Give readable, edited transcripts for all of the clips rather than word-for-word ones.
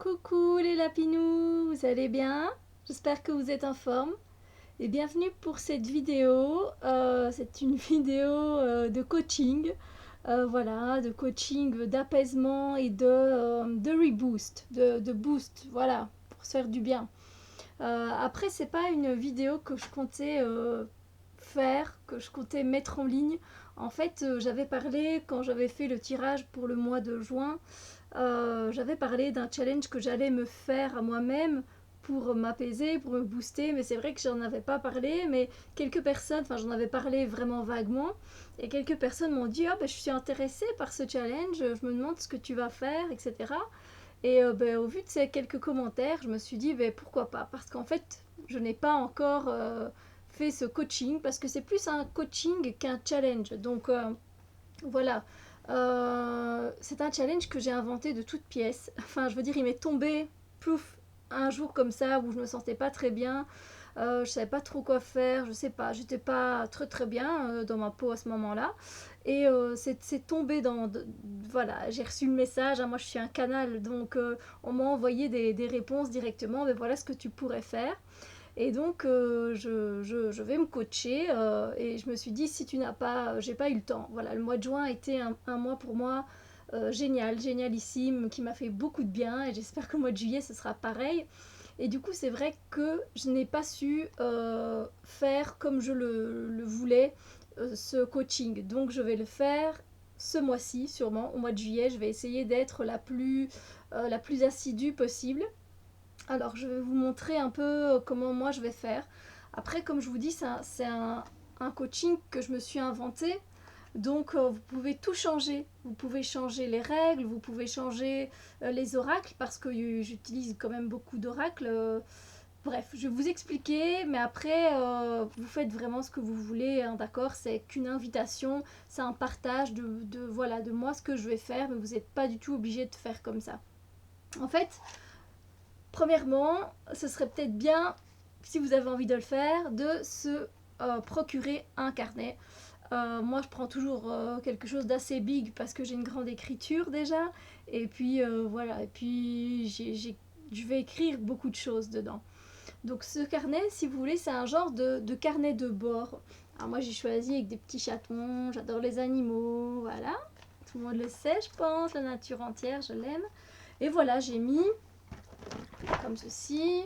Coucou les lapinous, vous allez bien? J'espère que vous êtes en forme. Et bienvenue pour cette vidéo. C'est une vidéo de coaching. Voilà, de coaching, d'apaisement et de reboost, de boost, voilà, pour se faire du bien. Après, c'est pas une vidéo que je comptais faire, que je comptais mettre en ligne. En fait, j'avais parlé quand j'avais fait le tirage pour le mois de juin. J'avais parlé d'un challenge que j'allais me faire à moi-même pour m'apaiser, pour me booster, mais c'est vrai que j'en avais pas parlé, mais quelques personnes, enfin j'en avais parlé vraiment vaguement, et quelques personnes m'ont dit ah ben, je suis intéressée par ce challenge, je me demande ce que tu vas faire, etc. Et ben, au vu de ces quelques commentaires, je me suis dit ben, pourquoi pas, parce qu'en fait je n'ai pas encore fait ce coaching, parce que c'est plus un coaching qu'un challenge, donc voilà. C'est un challenge que j'ai inventé de toutes pièces. Enfin, je veux dire, il m'est tombé, plouf, un jour comme ça où je me sentais pas très bien. Je savais pas trop quoi faire, je sais pas, j'étais pas très très bien dans ma peau à ce moment-là. Et c'est tombé voilà, j'ai reçu le message, hein, moi je suis un canal, donc on m'a envoyé des réponses directement, mais voilà ce que tu pourrais faire. Et donc, je vais me coacher et je me suis dit, si tu n'as pas, j'ai pas eu le temps. Voilà, le mois de juin a été un mois pour moi génial, génialissime, qui m'a fait beaucoup de bien et j'espère que le mois de juillet, ce sera pareil. Et du coup, c'est vrai que je n'ai pas su faire comme je le voulais ce coaching. Donc, je vais le faire ce mois-ci, sûrement, au mois de juillet. Je vais essayer d'être la plus assidue possible. Alors, je vais vous montrer un peu comment moi je vais faire. Après, comme je vous dis, un coaching que je me suis inventé. Donc, vous pouvez tout changer. Vous pouvez changer les règles, vous pouvez changer les oracles, parce que j'utilise quand même beaucoup d'oracles. Bref, je vais vous expliquer, mais après, vous faites vraiment ce que vous voulez, hein, d'accord? C'est qu'une invitation, c'est un partage voilà, de moi ce que je vais faire, mais vous n'êtes pas du tout obligé de faire comme ça. En fait, premièrement, ce serait peut-être bien, si vous avez envie de le faire, de se procurer un carnet. Moi, je prends toujours quelque chose d'assez big parce que j'ai une grande écriture déjà. Et puis voilà, et puis je vais écrire beaucoup de choses dedans. Donc ce carnet, si vous voulez, c'est un genre de carnet de bord. Alors moi, j'ai choisi avec des petits chatons, j'adore les animaux, voilà. Tout le monde le sait, je pense, la nature entière, je l'aime. Et voilà, j'ai mis comme ceci.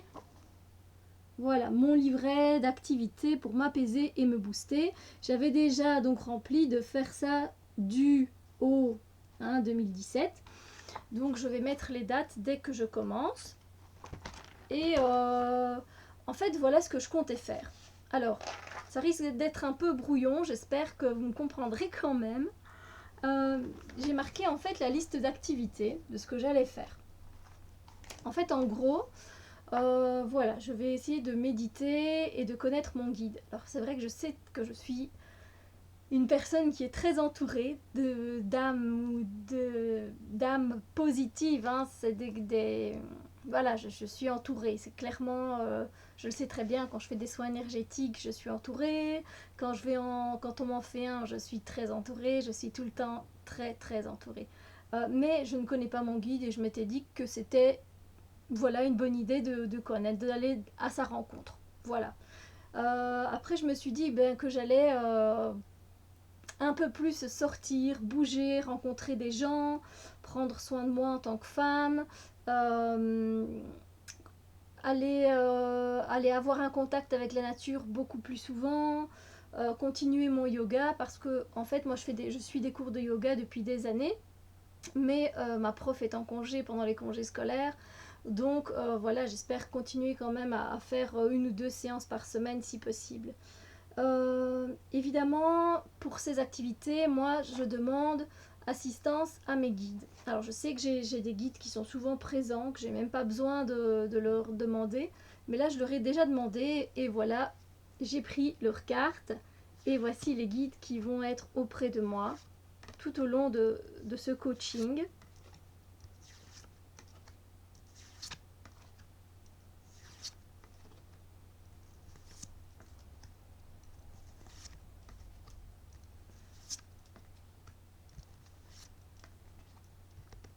Voilà, mon livret d'activités pour m'apaiser et me booster. J'avais déjà donc rempli de faire ça du au 2017. Donc je vais mettre les dates dès que je commence. Et en fait, voilà ce que je comptais faire. Alors, ça risque d'être un peu brouillon, j'espère que vous me comprendrez quand même. J'ai marqué en fait la liste d'activités de ce que j'allais faire. En fait, en gros, voilà, je vais essayer de méditer et de connaître mon guide. Alors c'est vrai que je sais que je suis une personne qui est très entourée d'âmes ou d'âmes positives. Hein. C'est voilà, je suis entourée. C'est clairement, je le sais très bien. Quand je fais des soins énergétiques, je suis entourée. Quand on m'en fait un, je suis très entourée. Je suis tout le temps très très entourée. Mais je ne connais pas mon guide et je m'étais dit que c'était voilà une bonne idée de connaître, d'aller à sa rencontre. Voilà. Après, je me suis dit que j'allais un peu plus sortir, bouger, rencontrer des gens, prendre soin de moi en tant que femme, euh, aller avoir un contact avec la nature beaucoup plus souvent, continuer mon yoga parce que en fait moi je suis des cours de yoga depuis des années, mais ma prof est en congé pendant les congés scolaires. Donc voilà, j'espère continuer quand même à faire une ou deux séances par semaine si possible. Évidemment, pour ces activités, moi je demande assistance à mes guides. Alors je sais que j'ai des guides qui sont souvent présents, que j'ai même pas besoin de leur demander, mais là je leur ai déjà demandé et voilà, j'ai pris leur carte et voici les guides qui vont être auprès de moi tout au long de ce coaching.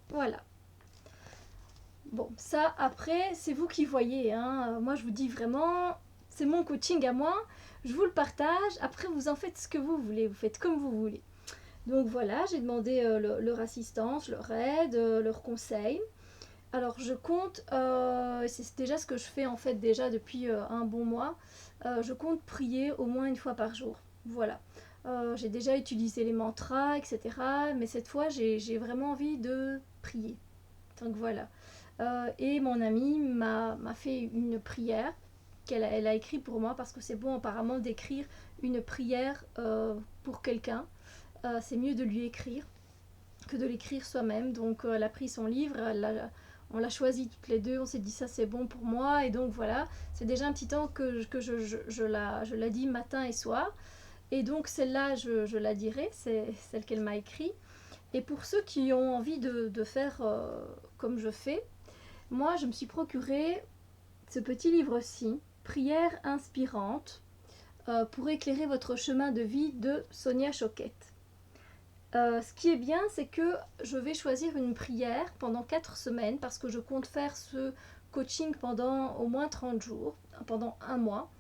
Voilà. Bon, ça, après, c'est vous qui voyez, hein. Moi, je vous dis vraiment, c'est mon coaching à moi. Je vous le partage. Après, vous en faites ce que vous voulez. Vous faites comme vous voulez. Donc voilà, j'ai demandé leur assistance, leur aide, leurs conseils. Alors, je compte, c'est déjà ce que je fais en fait déjà depuis un bon mois. Je compte prier au moins une fois par jour. Voilà. J'ai déjà utilisé les mantras, etc. Mais cette fois, j'ai vraiment envie de prier. Donc voilà. Et mon amie m'a fait une prière elle a écrit pour moi parce que c'est bon apparemment d'écrire une prière pour quelqu'un. C'est mieux de lui écrire que de l'écrire soi-même. Donc elle a pris son livre, on l'a choisi toutes les deux, on s'est dit ça c'est bon pour moi. Et donc voilà, c'est déjà un petit temps que je la dis matin et soir. Et donc celle-là, je la dirai, c'est celle qu'elle m'a écrite. Et pour ceux qui ont envie de faire comme je fais, moi je me suis procuré ce petit livre-ci, Prières inspirantes pour éclairer votre chemin de vie de Sonia Choquette. Ce qui est bien, c'est que je vais choisir une prière pendant 4 semaines parce que je compte faire ce coaching pendant au moins 30 jours, pendant un mois.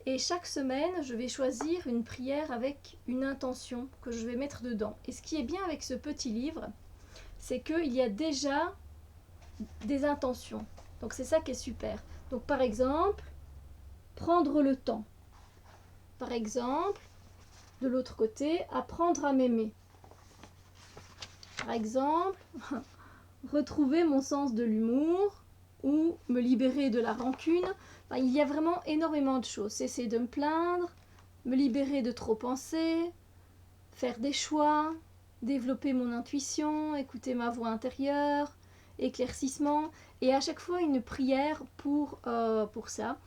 Et chaque semaine, je vais choisir une prière avec une intention que je vais mettre dedans. Et ce qui est bien avec ce petit livre, c'est qu'il y a déjà des intentions. Donc c'est ça qui est super. Donc par exemple, prendre le temps. Par exemple, de l'autre côté, apprendre à m'aimer. Par exemple, retrouver mon sens de l'humour ou me libérer de la rancune. Enfin, il y a vraiment énormément de choses. Cesser de me plaindre, me libérer de trop penser, faire des choix, développer mon intuition, écouter ma voix intérieure, éclaircissement. Et à chaque fois, une prière pour ça.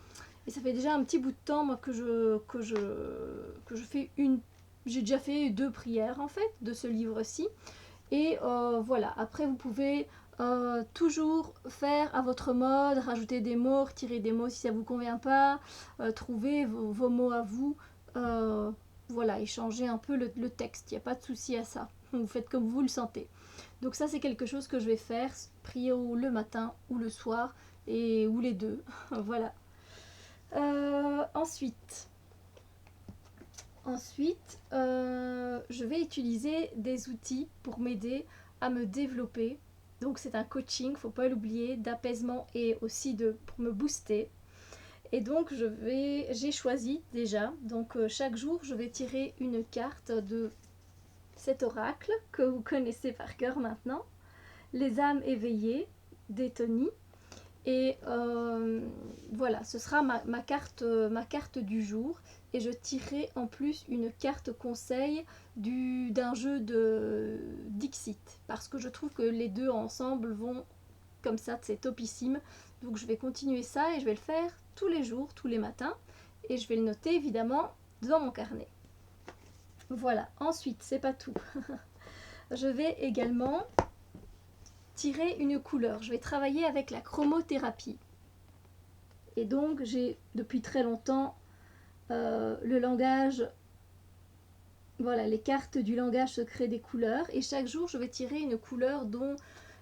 Et ça fait déjà un petit bout de temps moi, que je fais une... J'ai déjà fait 2 prières en fait de ce livre-ci. Et voilà, après vous pouvez toujours faire à votre mode, rajouter des mots, retirer des mots si ça ne vous convient pas, trouver vos mots à vous, voilà, et changer un peu le texte, il n'y a pas de souci à ça, vous faites comme vous le sentez. Donc ça c'est quelque chose que je vais faire, prier le matin ou le soir, ou les deux, voilà. Ensuite, je vais utiliser des outils pour m'aider à me développer. Donc c'est un coaching, faut pas l'oublier, d'apaisement et aussi pour me booster. Et donc j'ai choisi déjà, donc chaque jour je vais tirer une carte de cet oracle que vous connaissez par cœur maintenant, les âmes éveillées d'Etony. Et voilà, ce sera ma carte du jour. Et je tirerai en plus une carte conseil d'un jeu de Dixit. Parce que je trouve que les deux ensemble vont comme ça, c'est topissime. Donc je vais continuer ça et je vais le faire tous les jours, tous les matins. Et je vais le noter évidemment dans mon carnet. Voilà, ensuite, c'est pas tout. Je vais également tirer une couleur. Je vais travailler avec la chromothérapie. Et donc j'ai depuis très longtemps le langage, voilà, les cartes du langage secret des couleurs. Et chaque jour je vais tirer une couleur dont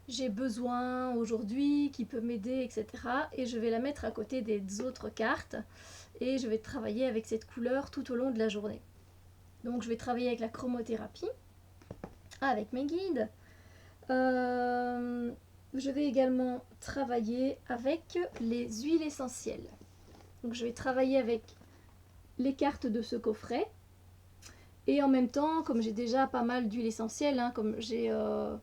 j'ai besoin aujourd'hui, qui peut m'aider, etc. Et je vais la mettre à côté des autres cartes. Et je vais travailler avec cette couleur tout au long de la journée. Donc je vais travailler avec la chromothérapie, avec mes guides. Je vais également travailler avec les huiles essentielles. Donc je vais travailler avec les cartes de ce coffret. Et en même temps, comme j'ai déjà pas mal d'huiles essentielles, hein, comme je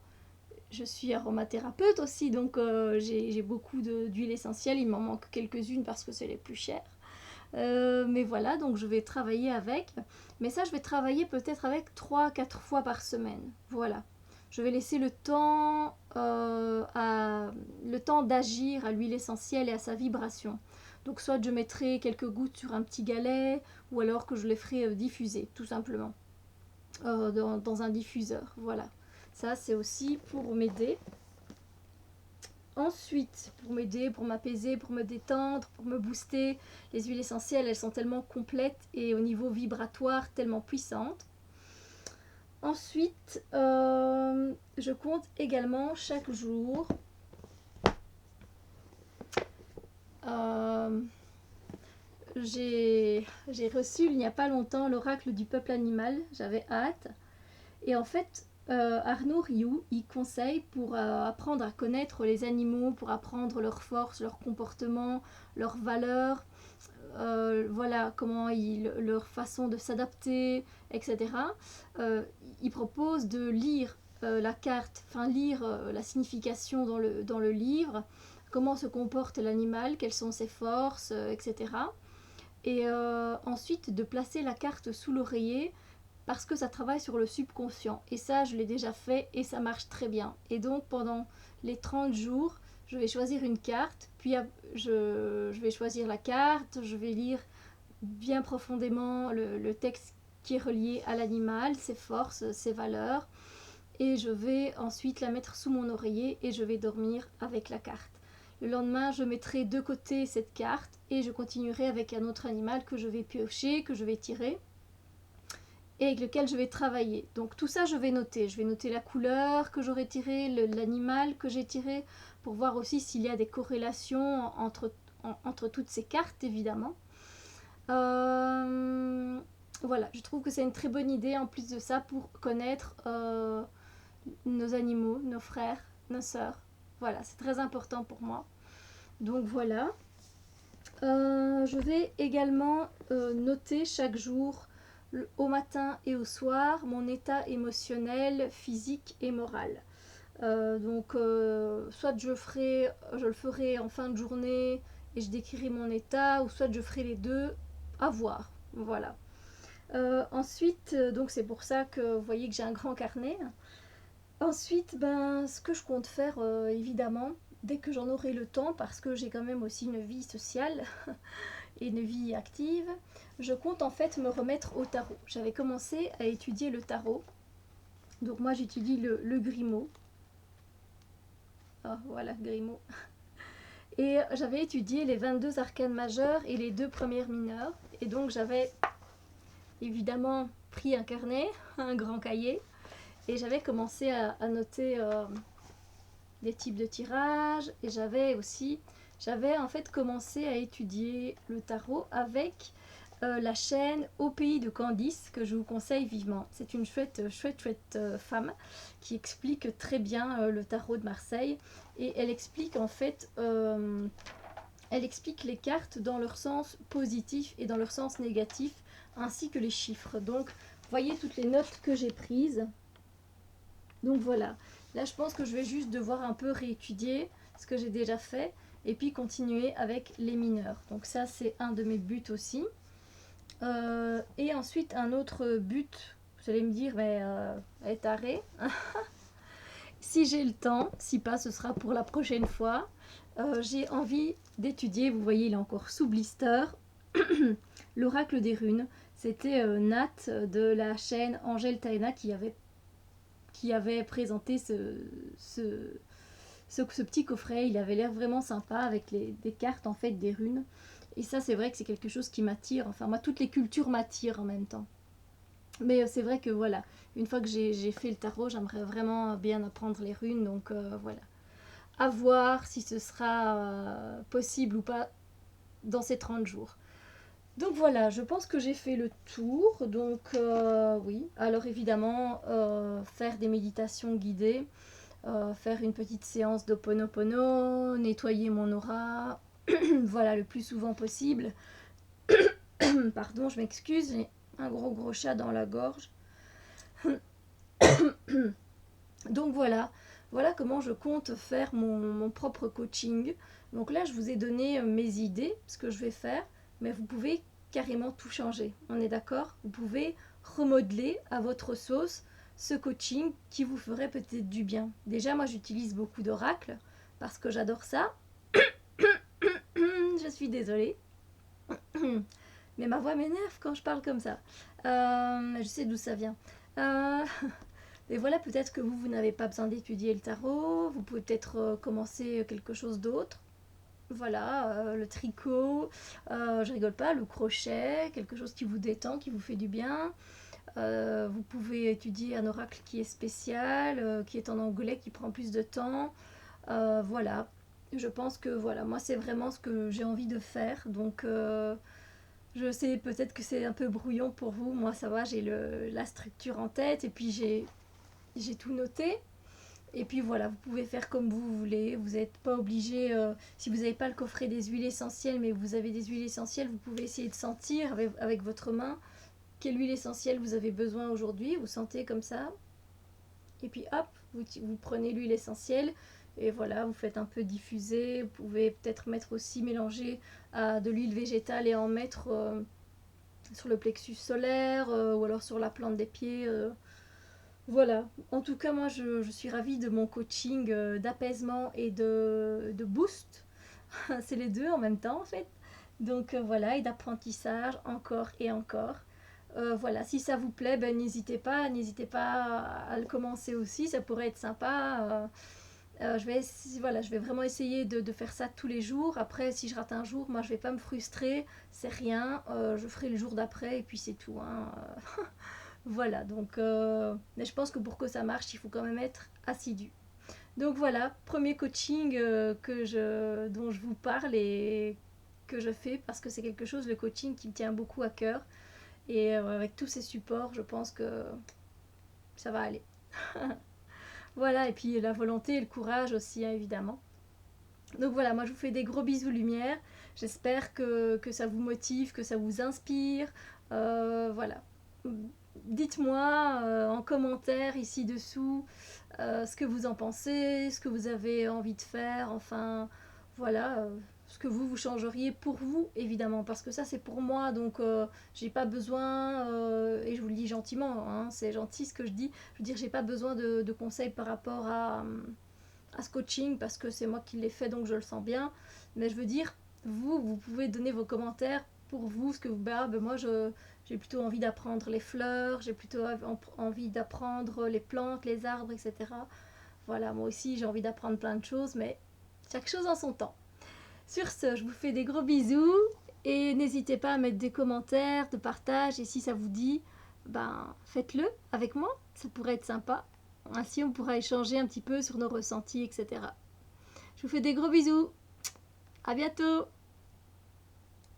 suis aromathérapeute aussi, donc j'ai beaucoup d'huiles essentielles. Il m'en manque quelques-unes parce que c'est les plus chères. Mais voilà, donc je vais travailler avec. Mais ça, je vais travailler peut-être avec 3-4 fois par semaine. Voilà. Je vais laisser le temps d'agir à l'huile essentielle et à sa vibration. Donc soit je mettrai quelques gouttes sur un petit galet, ou alors que je les ferai diffuser, tout simplement, dans un diffuseur. Voilà. Ça, c'est aussi pour m'aider. Ensuite, pour m'aider, pour m'apaiser, pour me détendre, pour me booster, les huiles essentielles, elles sont tellement complètes et au niveau vibratoire tellement puissantes. Ensuite, je compte également chaque jour Euh, j'ai reçu il n'y a pas longtemps l'oracle du peuple animal, j'avais hâte. Et en fait, Arnaud Rioux, il conseille pour apprendre à connaître les animaux, pour apprendre leurs forces, leur comportement, leurs valeurs, voilà comment leur façon de s'adapter, etc. Il propose de lire la carte, enfin lire la signification dans le livre, comment se comporte l'animal, quelles sont ses forces, etc. Et ensuite de placer la carte sous l'oreiller parce que ça travaille sur le subconscient. Et ça, je l'ai déjà fait et ça marche très bien. Et donc pendant les 30 jours, je vais choisir une carte, puis je vais choisir la carte, je vais lire bien profondément le texte qui est relié à l'animal, ses forces, ses valeurs, et je vais ensuite la mettre sous mon oreiller et je vais dormir avec la carte. Le lendemain, je mettrai de côté cette carte et je continuerai avec un autre animal que je vais piocher, que je vais tirer et avec lequel je vais travailler. Donc tout ça, je vais noter. Je vais noter la couleur que j'aurai tirée, l'animal que j'ai tiré, pour voir aussi s'il y a des corrélations entre toutes ces cartes, évidemment. Voilà, je trouve que c'est une très bonne idée en plus de ça pour connaître nos animaux, nos frères, nos sœurs. Voilà, c'est très important pour moi. Donc voilà. Je vais également noter chaque jour, au matin et au soir, mon état émotionnel, physique et moral. Donc, soit je le ferai en fin de journée et je décrirai mon état, ou soit je ferai les deux, à voir. Voilà. Ensuite, donc c'est pour ça que vous voyez que j'ai un grand carnet. Ensuite, ben, ce que je compte faire, évidemment, dès que j'en aurai le temps, parce que j'ai quand même aussi une vie sociale et une vie active, je compte en fait me remettre au tarot. J'avais commencé à étudier le tarot. Donc moi j'étudie le Grimaud. Ah, voilà, Grimaud. Et j'avais étudié les 22 arcanes majeures et les 2 premières mineures. Et donc j'avais évidemment pris un carnet, un grand cahier, et j'avais commencé à noter des types de tirages. Et j'avais en fait commencé à étudier le tarot avec la chaîne Au pays de Candice, que je vous conseille vivement. C'est une chouette femme qui explique très bien le tarot de Marseille, et elle explique en fait elle explique les cartes dans leur sens positif et dans leur sens négatif, ainsi que les chiffres. Donc voyez toutes les notes que j'ai prises. Donc voilà, là je pense que je vais juste devoir un peu réétudier ce que j'ai déjà fait et puis continuer avec les mineurs. Donc ça c'est un de mes buts aussi. Et ensuite un autre but, vous allez me dire, mais elle est tarée. Si j'ai le temps, si pas ce sera pour la prochaine fois. J'ai envie d'étudier, vous voyez il est encore sous blister, l'oracle des runes. C'était Nat de la chaîne Angèle Taena qui avait présenté ce petit coffret. Il avait l'air vraiment sympa avec des cartes en fait, des runes. Et ça c'est vrai que c'est quelque chose qui m'attire. Enfin moi toutes les cultures m'attirent en même temps. Mais c'est vrai que voilà, une fois que j'ai fait le tarot, j'aimerais vraiment bien apprendre les runes. Donc voilà. À voir si ce sera possible ou pas dans ces 30 jours. Donc voilà, je pense que j'ai fait le tour. Donc oui, alors évidemment, faire des méditations guidées, faire une petite séance d'Ho'oponopono, nettoyer mon aura, voilà, le plus souvent possible. Pardon, je m'excuse, j'ai un gros chat dans la gorge. Donc voilà comment je compte faire mon propre coaching. Donc là, je vous ai donné mes idées, ce que je vais faire, mais vous pouvez carrément tout changer. On est d'accord? Vous pouvez remodeler à votre sauce ce coaching qui vous ferait peut-être du bien. Déjà, moi, j'utilise beaucoup d'oracles parce que j'adore ça. Je suis désolée. Mais ma voix m'énerve quand je parle comme ça. Je sais d'où ça vient. Et voilà, peut-être que vous n'avez pas besoin d'étudier le tarot. Vous pouvez peut-être commencer quelque chose d'autre. Voilà, le tricot, je rigole pas, le crochet, quelque chose qui vous détend, qui vous fait du bien. Vous pouvez étudier un oracle qui est spécial, qui est en anglais, qui prend plus de temps. Voilà. Je pense que voilà, moi c'est vraiment ce que j'ai envie de faire. Donc je sais peut-être que c'est un peu brouillon pour vous. Moi ça va, j'ai la structure en tête et puis j'ai tout noté. Et puis voilà, vous pouvez faire comme vous voulez. Vous n'êtes pas obligé, si vous n'avez pas le coffret des huiles essentielles, mais vous avez des huiles essentielles, vous pouvez essayer de sentir avec votre main quelle huile essentielle vous avez besoin aujourd'hui. Vous sentez comme ça. Et puis hop, vous prenez l'huile essentielle. Et voilà, vous faites un peu diffuser. Vous pouvez peut-être mettre aussi, mélanger de l'huile végétale et en mettre sur le plexus solaire ou alors sur la plante des pieds. Voilà, en tout cas moi je suis ravie de mon coaching d'apaisement et de boost. C'est les deux en même temps en fait. Donc voilà, et d'apprentissage encore et encore. Voilà, si ça vous plaît, ben, n'hésitez pas à le commencer aussi, ça pourrait être sympa. Voilà, je vais vraiment essayer de faire ça tous les jours. Après, si je rate un jour, moi je vais pas me frustrer, c'est rien. Je ferai le jour d'après et puis c'est tout, hein. Voilà, donc mais je pense que pour que ça marche, il faut quand même être assidu. Donc voilà, premier coaching dont je vous parle et que je fais parce que c'est quelque chose, le coaching, qui me tient beaucoup à cœur. Et avec tous ces supports, je pense que ça va aller. Voilà, et puis la volonté et le courage aussi, hein, évidemment. Donc voilà, moi je vous fais des gros bisous lumière. J'espère que ça vous motive, que ça vous inspire. Voilà. Dites-moi en commentaire ici dessous ce que vous en pensez, ce que vous avez envie de faire, enfin voilà, ce que vous changeriez pour vous évidemment, parce que ça c'est pour moi, donc j'ai pas besoin, et je vous le dis gentiment, hein, c'est gentil ce que je dis, je veux dire j'ai pas besoin de conseils par rapport à ce coaching parce que c'est moi qui l'ai fait donc je le sens bien, mais je veux dire vous pouvez donner vos commentaires pour vous, ce que vous moi j'ai plutôt envie d'apprendre les fleurs, j'ai plutôt envie d'apprendre les plantes, les arbres, etc. Voilà, moi aussi j'ai envie d'apprendre plein de choses, mais chaque chose en son temps. Sur ce, je vous fais des gros bisous et n'hésitez pas à mettre des commentaires, de partage, et si ça vous dit, ben faites-le avec moi, ça pourrait être sympa. Ainsi on pourra échanger un petit peu sur nos ressentis, etc. Je vous fais des gros bisous, à bientôt!